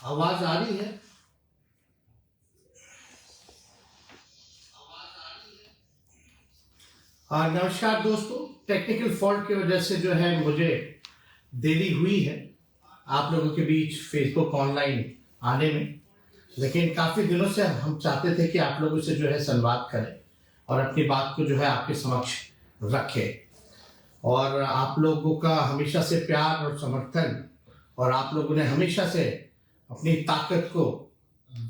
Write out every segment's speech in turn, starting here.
आवाज आ रही है? नमस्कार दोस्तों, टेक्निकल फॉल्ट की वजह से जो है मुझे देरी हुई है आप लोगों के बीच फेसबुक ऑनलाइन आने में। लेकिन काफ़ी दिनों से हम चाहते थे कि आप लोगों से जो है संवाद करें और अपनी बात को जो है आपके समक्ष रखें। और आप लोगों का हमेशा से प्यार और समर्थन और आप लोगों ने हमेशा से अपनी ताकत को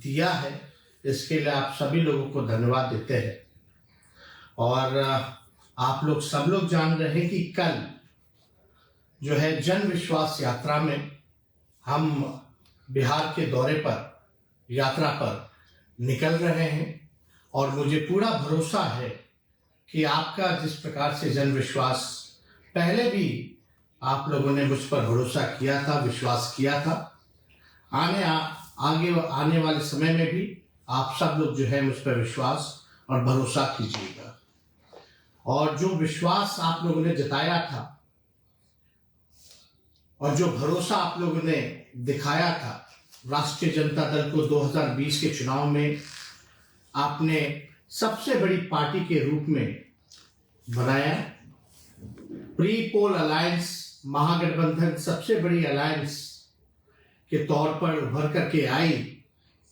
दिया है, इसके लिए आप सभी लोगों को धन्यवाद देते हैं। और आप लोग सब लोग जान रहे हैं कि कल जो है जन विश्वास यात्रा में हम बिहार के दौरे पर यात्रा पर निकल रहे हैं। और मुझे पूरा भरोसा है कि आपका जिस प्रकार से जन विश्वास पहले भी आप लोगों ने मुझ पर भरोसा किया था, विश्वास किया था, आगे आने वाले समय में भी आप सब लोग जो है मुझ पर विश्वास और भरोसा कीजिएगा। और जो विश्वास आप लोगों ने जताया था और जो भरोसा आप लोगों ने दिखाया था, राष्ट्रीय जनता दल को 2020 के चुनाव में आपने सबसे बड़ी पार्टी के रूप में बनाया। प्री पोल अलायंस, महागठबंधन सबसे बड़ी अलायंस के तौर पर उभर करके आई,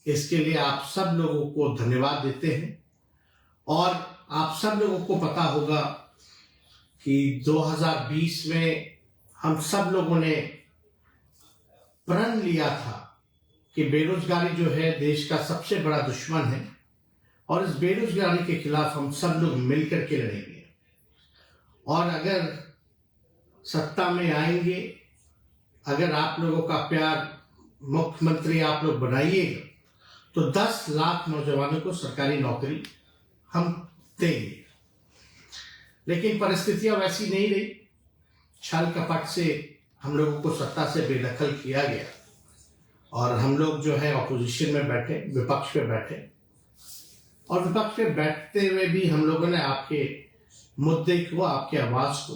इसके लिए आप सब लोगों को धन्यवाद देते हैं। और आप सब लोगों को पता होगा कि 2020 में हम सब लोगों ने प्रण लिया था कि बेरोजगारी जो है देश का सबसे बड़ा दुश्मन है और इस बेरोजगारी के खिलाफ हम सब लोग मिलकर के लड़ेंगे। और अगर सत्ता में आएंगे, अगर आप लोगों का प्यार मुख्यमंत्री आप लोग बनाइएगा तो 10 लाख नौजवानों को सरकारी नौकरी हम देंगे। लेकिन परिस्थितियां वैसी नहीं रही, छल कपट से हम लोगों को सत्ता से बेदखल किया गया और हम लोग जो है ऑपोजिशन में बैठे, विपक्ष में बैठे। और विपक्ष में बैठते हुए भी हम लोगों ने आपके मुद्दे को, आपकी आवाज को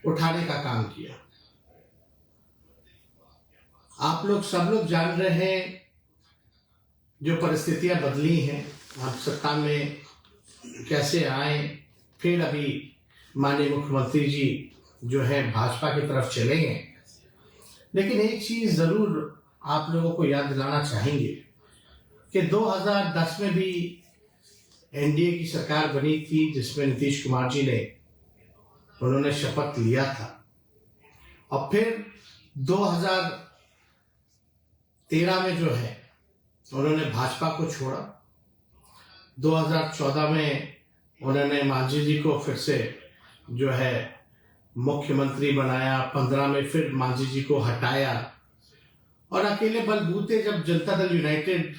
उठाने का काम किया। आप लोग सब लोग जान रहे हैं जो परिस्थितियां बदली हैं, आप सत्ता में कैसे आए, फिर अभी माननीय मुख्यमंत्री जी जो है भाजपा की तरफ चले गए। लेकिन एक चीज जरूर आप लोगों को याद दिलाना चाहेंगे कि 2010 में भी एनडीए की सरकार बनी थी जिसमें नीतीश कुमार जी ने उन्होंने शपथ लिया था। और फिर 2013 में जो है उन्होंने भाजपा को छोड़ा। 2014 में उन्होंने मांझी जी को फिर से जो है मुख्यमंत्री बनाया। 15 में फिर मांझी जी को हटाया और अकेले बलबूते जब जनता दल यूनाइटेड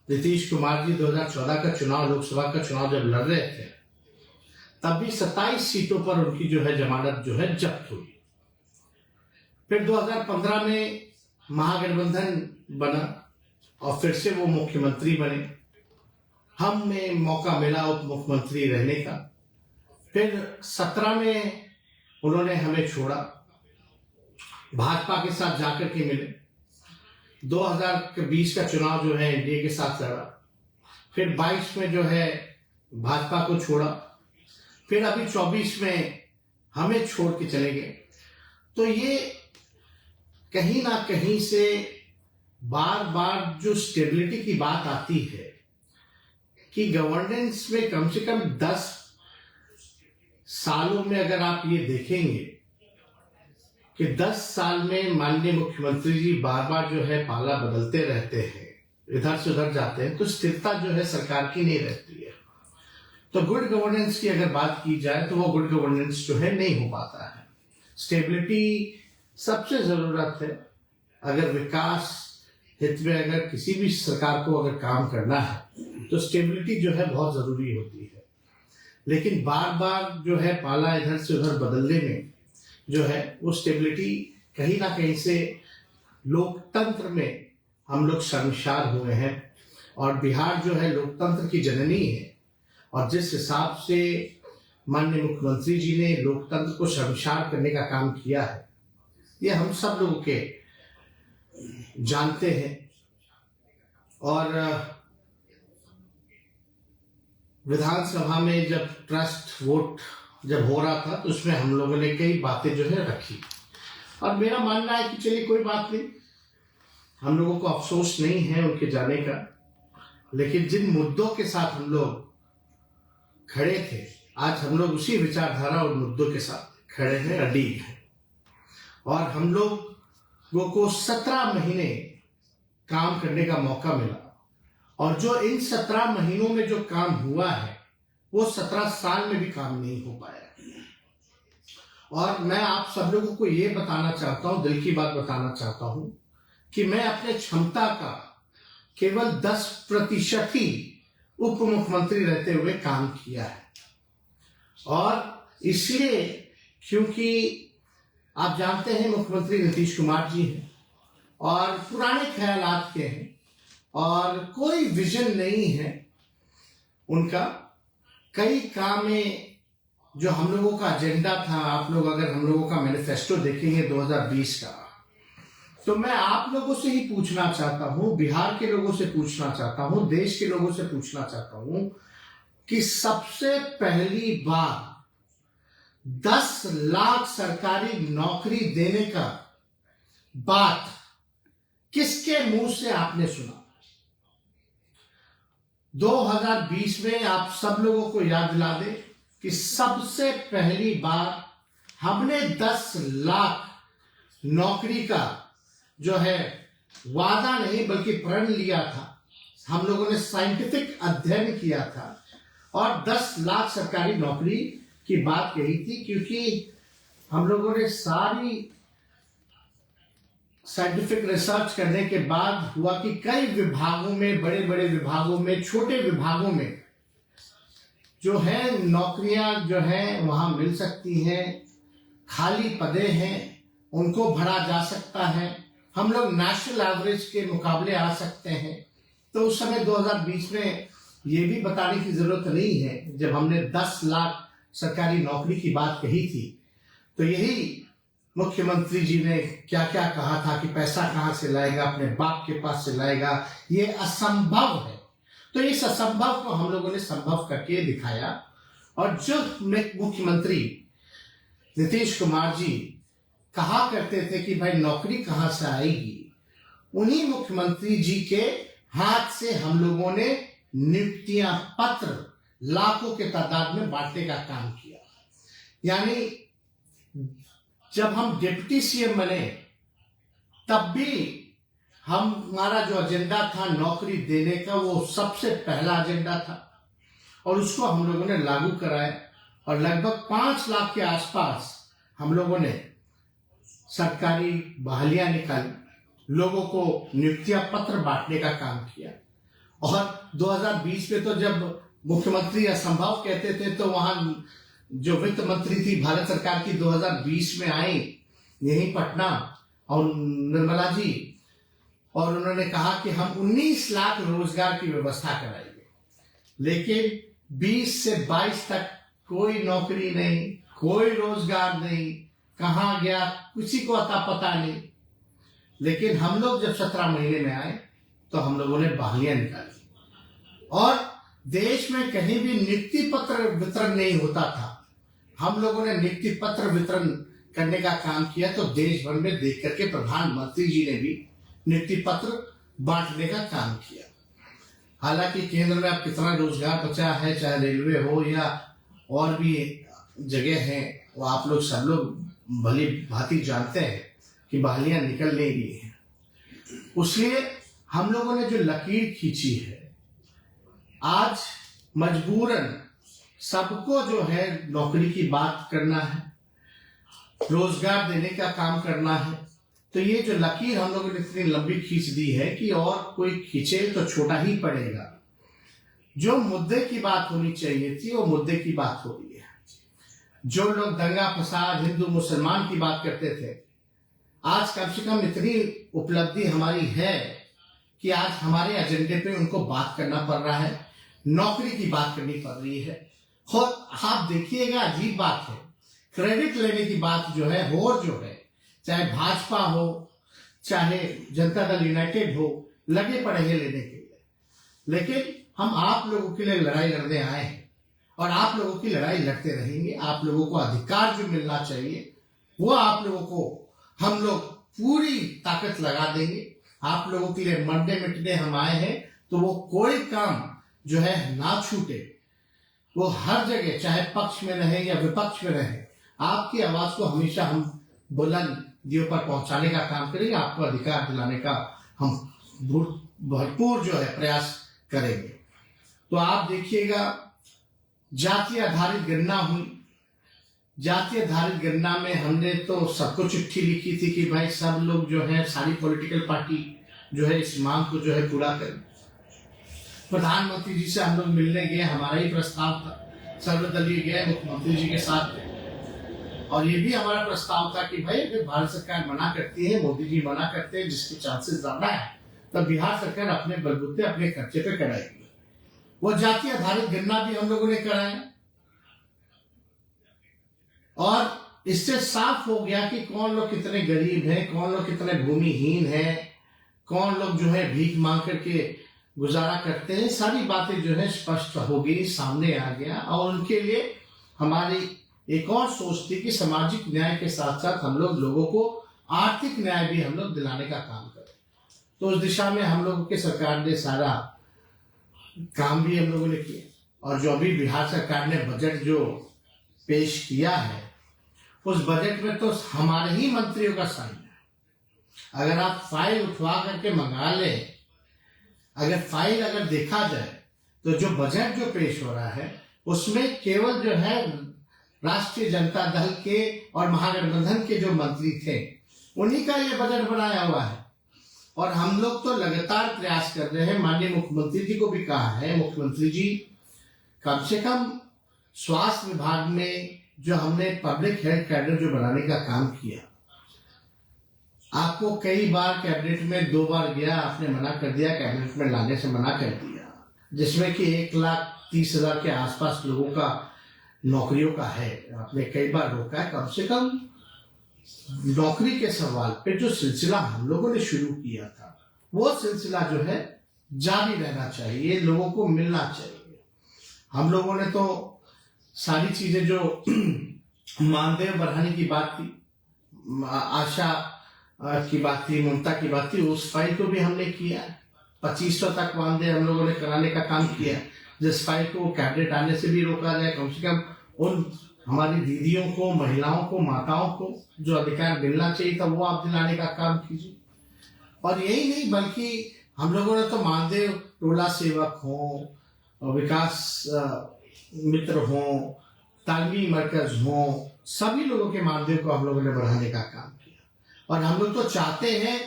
नीतीश कुमार जी 2014 का चुनाव, लोकसभा का चुनाव जब लड़ रहे थे, तब भी 27 सीटों पर उनकी जो है जमानत जो है जब्त हुई। फिर 2015 में महागठबंधन बना और फिर से वो मुख्यमंत्री बने। हमें मौका मिला उप मुख्यमंत्री रहने का। फिर 17 में उन्होंने हमें छोड़ा, भाजपा के साथ जाकर के मिले। 2020 का चुनाव जो है एनडीए के साथ लड़ा। फिर 22 में जो है भाजपा को छोड़ा। फिर अभी 24 में हमें छोड़ के चले गए। तो ये कहीं ना कहीं से बार बार जो स्टेबिलिटी की बात आती है कि गवर्नेंस में कम से कम 10 सालों में अगर आप ये देखेंगे कि 10 साल में माननीय मुख्यमंत्री जी बार बार जो है पाला बदलते रहते हैं, इधर से उधर जाते हैं, तो स्थिरता जो है सरकार की नहीं रहती है। तो गुड गवर्नेंस की अगर बात की जाए तो वो गुड गवर्नेंस जो है नहीं हो पाता है। स्टेबिलिटी सबसे जरूरत है। अगर विकास हित में अगर किसी भी सरकार को अगर काम करना है तो स्टेबिलिटी जो है बहुत जरूरी होती है। लेकिन बार बार जो है पाला इधर से उधर बदलने में जो है वो स्टेबिलिटी कहीं ना कहीं से लोकतंत्र में हम लोग शर्मसार हुए हैं। और बिहार जो है लोकतंत्र की जननी है और जिस हिसाब से माननीय मुख्यमंत्री जी ने लोकतंत्र को शर्मसार करने का काम किया है, ये हम सब लोगों के जानते हैं। और विधानसभा में जब ट्रस्ट वोट जब हो रहा था तो उसमें हम लोगों ने कई बातें जो है रखी, और मेरा मानना है कि चलिए कोई बात नहीं, हम लोगों को अफसोस नहीं है उनके जाने का, लेकिन जिन मुद्दों के साथ हम लोग खड़े थे, आज हम लोग उसी विचारधारा और मुद्दों के साथ खड़े हैं, अड़िग हैं। और हम लोगों को 17 महीने काम करने का मौका मिला, और जो इन 17 महीनों में जो काम हुआ है वो 17 साल में भी काम नहीं हो पाया। और मैं आप सब लोगों को ये बताना चाहता हूं, दिल की बात बताना चाहता हूं, कि मैं अपने क्षमता का केवल 10% ही उप मुख्यमंत्री रहते हुए काम किया है। और इसलिए क्योंकि आप जानते हैं मुख्यमंत्री नीतीश कुमार जी हैं और पुराने ख्यालात के हैं और कोई विजन नहीं है उनका। कई काम में जो हम लोगों का एजेंडा था, आप लोग अगर हम लोगों का मैनिफेस्टो देखेंगे 2020 का, तो मैं आप लोगों से ही पूछना चाहता हूं, बिहार के लोगों से पूछना चाहता हूं, देश के लोगों से पूछना चाहता हूं कि सबसे पहली बार 10 लाख सरकारी नौकरी देने का बात किसके मुंह से आपने सुना? 2020 में आप सब लोगों को याद दिला दे कि सबसे पहली बार हमने 10 लाख नौकरी का जो है वादा नहीं बल्कि प्रण लिया था। हम लोगों ने साइंटिफिक अध्ययन किया था और 10 लाख सरकारी नौकरी की बात कही थी, क्योंकि हम लोगों ने सारी साइंटिफिक रिसर्च करने के बाद हुआ कि कई विभागों में, बड़े बड़े विभागों में, छोटे विभागों में जो है नौकरियां जो है वहां मिल सकती हैं, खाली पदे हैं, उनको भरा जा सकता है, हम लोग नेशनल एवरेज के मुकाबले आ सकते हैं। तो उस समय 2020 में ये भी बताने की जरूरत नहीं है, जब हमने 10 लाख सरकारी नौकरी की बात कही थी तो यही मुख्यमंत्री जी ने क्या क्या कहा था कि पैसा कहां से लाएगा, अपने बाप के पास से लाएगा, ये असंभव है। तो इस असंभव को हम लोगों ने संभव करके दिखाया। और जो मुख्यमंत्री नीतीश कुमार जी कहा करते थे कि भाई नौकरी कहां से आएगी, उन्हीं मुख्यमंत्री जी के हाथ से हम लोगों ने नियुक्तियां पत्र लाखों के तादाद में बांटने का काम किया। यानी जब हम डिप्टी सीएम बने तब भी हमारा जो एजेंडा था नौकरी देने का, वो सबसे पहला एजेंडा था और उसको हम लोगों ने लागू कराया। और लगभग 5 लाख के आसपास हम लोगों ने सरकारी बहालियां निकाली, लोगों को नियुक्तियां पत्र बांटने का काम किया। और 2020 में तो जब मुख्यमंत्री असंभव कहते थे तो वहां जो वित्त मंत्री थी भारत सरकार की 2020 में आई यही पटना, और निर्मला जी, और उन्होंने कहा कि हम 19 लाख रोजगार की व्यवस्था कराएंगे। लेकिन 20 से 22 तक कोई नौकरी नहीं, कोई रोजगार नहीं, कहां गया किसी को अता पता नहीं। लेकिन हम लोग जब 17 महीने में आए तो हम लोगों ने बहालियां निकाली और देश में कहीं भी नियुक्ति पत्र वितरण नहीं होता था, हम लोगों ने नियुक्ति पत्र वितरण करने का काम किया। तो देश भर में देख करके प्रधानमंत्री जी ने भी नियुक्ति पत्र बांटने का काम किया। हालांकि केंद्र में अब कितना रोजगार बचा है, चाहे रेलवे हो या और भी जगह है, वो आप लोग सब लोग भली भांति जानते हैं कि बहालियां निकल नहीं रही है। इसलिए हम लोगों ने जो लकीर खींची है, आज मजबूरन सबको जो है नौकरी की बात करना है, रोजगार देने का काम करना है। तो ये जो लकीर हम लोगों ने इतनी लंबी खींच दी है कि और कोई खींचे तो छोटा ही पड़ेगा। जो मुद्दे की बात होनी चाहिए थी वो मुद्दे की बात हो रही है। जो लोग दंगा फसाद हिंदू मुसलमान की बात करते थे, आज कम से कम इतनी उपलब्धि हमारी है कि आज हमारे एजेंडे पे उनको बात करना पड़ रहा है, नौकरी की बात करनी पड़ रही है। और आप देखिएगा अजीब बात है, क्रेडिट लेने की बात जो है, और जो है चाहे भाजपा हो, चाहे जनता दल यूनाइटेड हो, लगे पड़े हैं लेने के लिए। लेकिन हम आप लोगों के लिए लड़ाई लड़ने आए हैं और आप लोगों की लड़ाई लड़ते रहेंगे। आप लोगों को अधिकार जो मिलना चाहिए वो आप लोगों को हम लोग पूरी ताकत लगा देंगे। आप लोगों के लिए मरने मिटने हम आए हैं, तो वो कोई काम जो है ना छूटे, वो हर जगह चाहे पक्ष में रहे या विपक्ष में रहे, आपकी आवाज को हमेशा हम बुलंदियों पर पहुंचाने का काम करेंगे। आपको अधिकार दिलाने का हम भरपूर जो है प्रयास करेंगे। तो आप देखिएगा, जाति आधारित गणना हुई। जाति आधारित गणना में हमने तो सबको चिट्ठी लिखी थी कि भाई सब लोग जो है, सारी पॉलिटिकल पार्टी जो है इस मांग को जो है पूरा करें। प्रधानमंत्री जी से हम लोग मिलने गए, हमारा ही प्रस्ताव था, सर्वदलीय गए मुख्यमंत्री जी के साथ, और ये भी हमारा प्रस्ताव था कि भाई अगर भारत सरकार मना करती है, मोदी जी मना करते हैं, जिसके चांसेस ज्यादा है, तब बिहार सरकार अपने बलबूते अपने खर्चे पे कराएगी। वो जाति आधारित गणना भी हम लोगों ने कराया और इससे साफ हो गया कि कौन लोग कितने गरीब हैं, कौन लोग कितने भूमिहीन हैं, कौन लोग जो है भीख मांग करके गुजारा करते हैं। सारी बातें जो है स्पष्ट हो गई, सामने आ गया। और उनके लिए हमारी एक और सोच थी कि सामाजिक न्याय के साथ साथ हम लोग लोगों को आर्थिक न्याय भी हम लोग दिलाने का काम करें। तो उस दिशा में हम लोगों की सरकार ने सारा काम भी हम लोगों ने किया। और जो अभी बिहार सरकार ने बजट जो पेश किया है, उस बजट में तो हमारे ही मंत्रियों का साइन है। अगर आप फाइल उठवा करके मंगा लें, अगर फाइल अगर देखा जाए तो जो बजट जो पेश हो रहा है उसमें केवल जो है राष्ट्रीय जनता दल के और महागठबंधन के जो मंत्री थे उन्हीं का ये बजट बनाया हुआ है। और हम लोग तो लगातार प्रयास कर रहे हैं, माननीय मुख्यमंत्री जी को भी कहा है, मुख्यमंत्री जी कम से कम स्वास्थ्य विभाग में जो हमने पब्लिक हेल्थ कैडर जो बनाने का काम किया, आपको कई बार कैबिनेट में 2 बार गया, आपने मना कर दिया, कैबिनेट में लाने से मना कर दिया, जिसमें कि 1,30,000 के आसपास लोगों का नौकरियों का है, आपने कई बार रोका है। कम से कम नौकरी के सवाल पे जो सिलसिला हम लोगों ने शुरू किया था, वो सिलसिला जो है जारी रहना चाहिए, लोगों को मिलना चाहिए। हम लोगों ने तो सारी चीजें जो मानदेय बढ़ाने की बात थी, आशा की बात थी, ममता की बात थी, उस फाइल को भी हमने किया। 2500 तक मानदेय हम लोगों ने कराने का काम किया, जिस फाइल को कैबिनेट आने से भी रोका जाए। कम से कम उन हमारी दीदियों को, महिलाओं को, माताओं को जो अधिकार मिलना चाहिए था वो आप दिलाने का काम कीजिए। और यही नहीं बल्कि हम लोगों ने तो मानदेय टोला सेवक हो, विकास मित्र हो, तालमी मरकज हो, सभी लोगों के मानदेय को हम लोगों ने बढ़ाने का काम किया। और हम लोग तो चाहते हैं,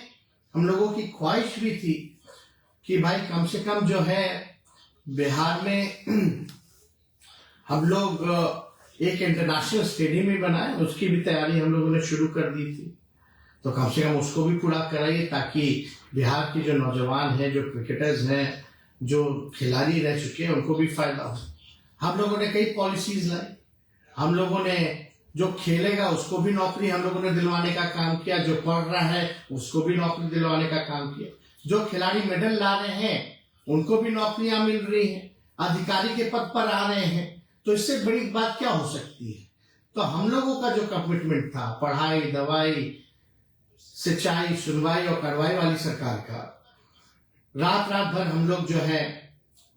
हम लोगों की ख्वाहिश भी थी कि भाई कम से कम जो है बिहार में हम लोग एक इंटरनेशनल स्टेडियम भी बनाए, उसकी भी तैयारी हम लोगों ने शुरू कर दी थी। तो कम से कम उसको भी पूरा कराइए ताकि बिहार के जो नौजवान हैं, जो क्रिकेटर्स हैं, जो खिलाड़ी रह चुके हैं, उनको भी फायदा हो। हम लोगों ने कई पॉलिसीज लाई, हम लोगों ने जो खेलेगा उसको भी नौकरी हम लोगों ने दिलवाने का काम किया, जो पढ़ रहा है उसको भी नौकरी दिलवाने का काम किया, जो खिलाड़ी मेडल ला रहे हैं उनको भी नौकरियां मिल रही हैं, अधिकारी के पद पर आ रहे हैं। तो इससे बड़ी बात क्या हो सकती है। तो हम लोगों का जो कमिटमेंट था, पढ़ाई, दवाई, सिंचाई, सुनवाई और कार्रवाई वाली सरकार का, रात रात भर हम लोग जो है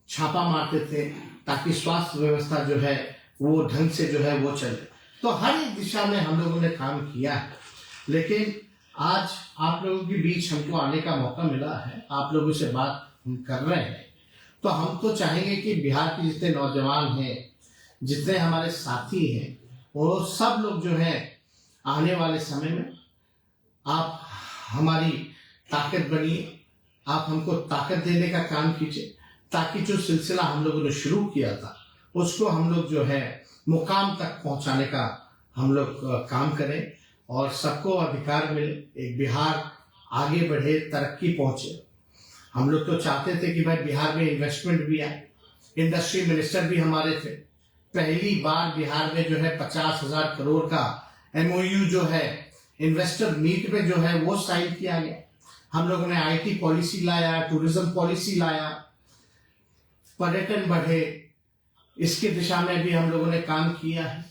छापा मारते थे ताकि स्वास्थ्य व्यवस्था जो है वो ढंग से जो है वो चले। तो हर एक दिशा में हम लोगों ने काम किया है। लेकिन आज आप लोगों के बीच हमको आने का मौका मिला है, आप लोगों से बात हम कर रहे हैं, तो हम तो चाहेंगे कि बिहार के जितने नौजवान हैं, जितने हमारे साथी हैं, वो सब लोग जो है आने वाले समय में आप हमारी ताकत बनिए, आप हमको ताकत देने का काम कीजिए ताकि जो सिलसिला हम लोगों ने शुरू किया था उसको हम लोग जो है मुकाम तक पहुंचाने का हम लोग काम करें और सबको अधिकार मिले, एक बिहार आगे बढ़े, तरक्की पहुंचे। हम लोग तो चाहते थे कि भाई बिहार में इन्वेस्टमेंट भी आए, इंडस्ट्री मिनिस्टर भी हमारे थे। पहली बार बिहार में जो है 50,000 करोड़ का MOU जो है इन्वेस्टर मीट में जो है वो साइन किया गया। हम लोगों ने आईटी पॉलिसी लाया, टूरिज्म पॉलिसी लाया, पर्यटन बढ़े, इसकी दिशा में भी हम लोगों ने काम किया है।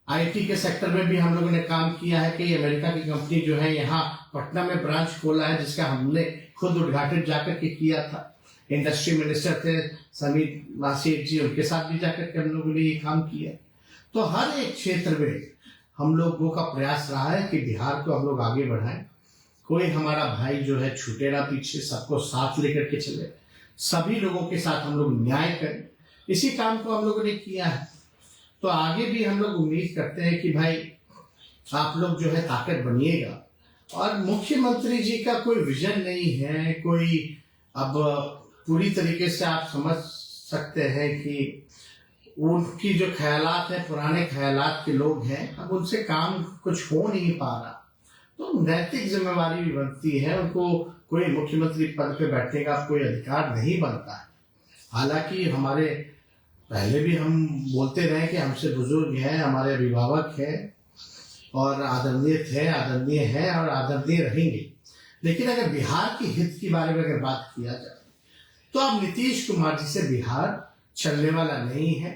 आईटी के सेक्टर में भी हम लोगों ने काम किया है कि अमेरिका की कंपनी जो है यहाँ पटना में ब्रांच खोला है, जिसका हमने खुद उद्घाटन जाकर के किया था। इंडस्ट्री मिनिस्टर थे समीर नासिर जी, उनके साथ भी जाकर के हम लोगों ने ये काम किया। तो हर एक क्षेत्र में हम लोगों का प्रयास रहा है कि बिहार को हम लोग आगे बढ़ाएं। कोई हमारा भाई जो है छूटे ना पीछे, सबको साथ लेकर के चले, सभी लोगों के साथ हम लोग न्याय करें। इसी काम को हम लोगों ने किया है। तो आगे भी हम लोग उम्मीद करते हैं कि भाई आप लोग जो है ताकत बनिएगा। और मुख्यमंत्री जी का कोई विजन नहीं है, कोई अब पूरी तरीके से आप समझ सकते हैं कि उनकी जो ख्यालात है पुराने ख्यालात के लोग हैं, अब उनसे काम कुछ हो नहीं पा रहा। तो नैतिक जिम्मेवारी भी बनती है, उनको कोई मुख्यमंत्री पद पे बैठने का कोई अधिकार नहीं बनता है। हालांकि हमारे पहले भी हम बोलते रहे कि हमसे बुजुर्ग हैं, हमारे अभिभावक हैं और आदरणीय थे, आदरणीय हैं और आदरणीय रहेंगे। लेकिन अगर बिहार के हित के बारे में अगर बात किया जाए तो अब नीतीश कुमार जी से बिहार चलने वाला नहीं है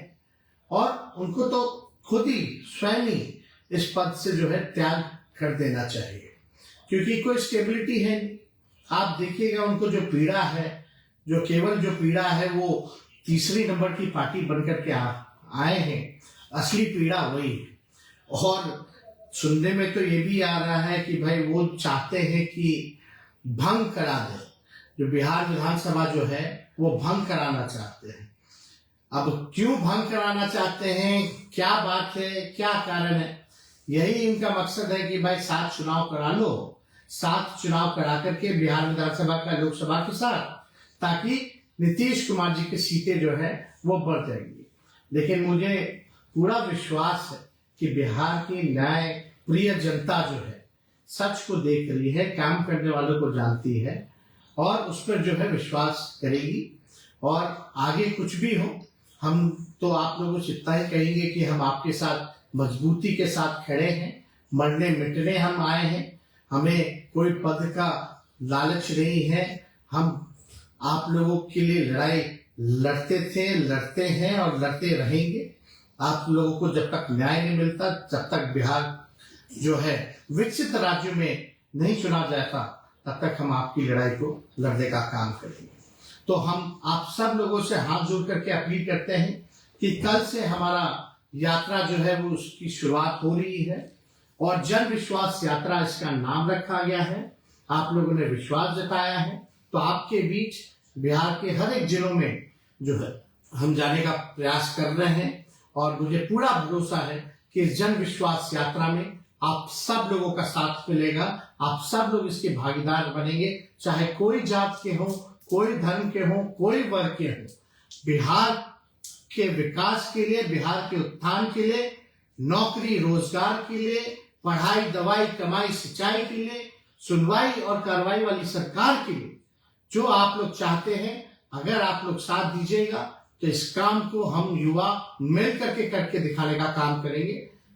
और उनको तो खुद ही स्वयं ही इस पद से जो है त्याग कर देना चाहिए, क्योंकि कोई स्टेबिलिटी है नहीं। आप देखिएगा उनको जो पीड़ा है, जो केवल जो पीड़ा है वो तीसरी नंबर की पार्टी बनकर के आए हैं, असली पीड़ा वही है। और सुनने में तो ये भी आ रहा है कि भाई वो चाहते हैं कि भंग करा दे, जो बिहार विधानसभा जो है वो भंग कराना चाहते हैं। अब क्यों भंग कराना चाहते हैं, क्या बात है, क्या कारण है? यही इनका मकसद है कि भाई 7 चुनाव करा लो, 7 चुनाव करा करके बिहार विधानसभा का लोकसभा के साथ, ताकि नीतीश कुमार जी की सीटें जो है वो बढ़ जाएंगी। लेकिन मुझे पूरा विश्वास है कि बिहार की न्याय प्रिय जनता जो है सच को देख रही है, काम करने वालों को जानती है और उस पर जो है विश्वास करेगी। और आगे कुछ भी हो, हम तो आप लोगों से इतना ही कहेंगे कि हम आपके साथ मजबूती के साथ खड़े हैं, मरने मिटने हम आए हैं। हमें कोई पद का लालच नहीं है, हम आप लोगों के लिए लड़ाई लड़ते थे, लड़ते हैं और लड़ते रहेंगे। आप लोगों को जब तक न्याय नहीं मिलता, जब तक बिहार जो है विकसित राज्यों में नहीं चुना जाता, तब तक हम आपकी लड़ाई को लड़ने का काम करेंगे। तो हम आप सब लोगों से हाथ जोड़ करके अपील करते हैं कि कल से हमारा यात्रा जो है वो उसकी शुरुआत हो रही है और जन विश्वास यात्रा इसका नाम रखा गया है। आप लोगों ने विश्वास जताया है, तो आपके बीच बिहार के हर एक जिलों में जो है हम जाने का प्रयास कर रहे हैं और मुझे पूरा भरोसा है कि इस जन विश्वास यात्रा में आप सब लोगों का साथ मिलेगा, आप सब लोग इसके भागीदार बनेंगे, चाहे कोई जात के हो, कोई धर्म के हो, कोई वर्ग के हो। बिहार के विकास के लिए, बिहार के उत्थान के लिए, नौकरी रोजगार के लिए, पढ़ाई दवाई कमाई सिंचाई के लिए, सुनवाई और कार्रवाई वाली सरकार के लिए जो आप लोग चाहते हैं, अगर आप लोग साथ दीजिएगा तो इस काम को हम युवा मिल करके दिखाने का काम करेंगे।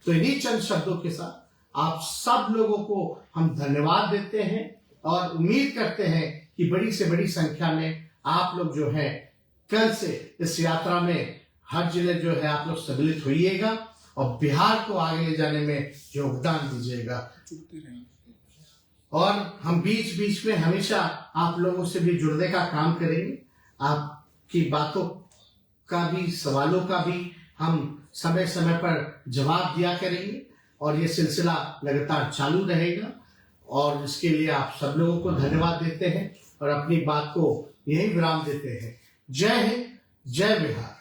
तो इन्हीं चंद शब्दों के साथ आप सब लोगों को हम धन्यवाद देते हैं और उम्मीद करते हैं कि बड़ी से बड़ी संख्या में आप लोग जो है कल से इस यात्रा में हर जिले जो है आप लोग सम्मिलित होइएगा और बिहार को आगे ले जाने में योगदान दीजिएगा। और हम बीच बीच में हमेशा आप लोगों से भी जुड़ने का काम करेंगे, आपकी बातों का भी, सवालों का भी हम समय समय पर जवाब दिया करेंगे और ये सिलसिला लगातार चालू रहेगा। और इसके लिए आप सब लोगों को धन्यवाद देते हैं और अपनी बात को यही विराम देते हैं। जय हिंद, जय बिहार।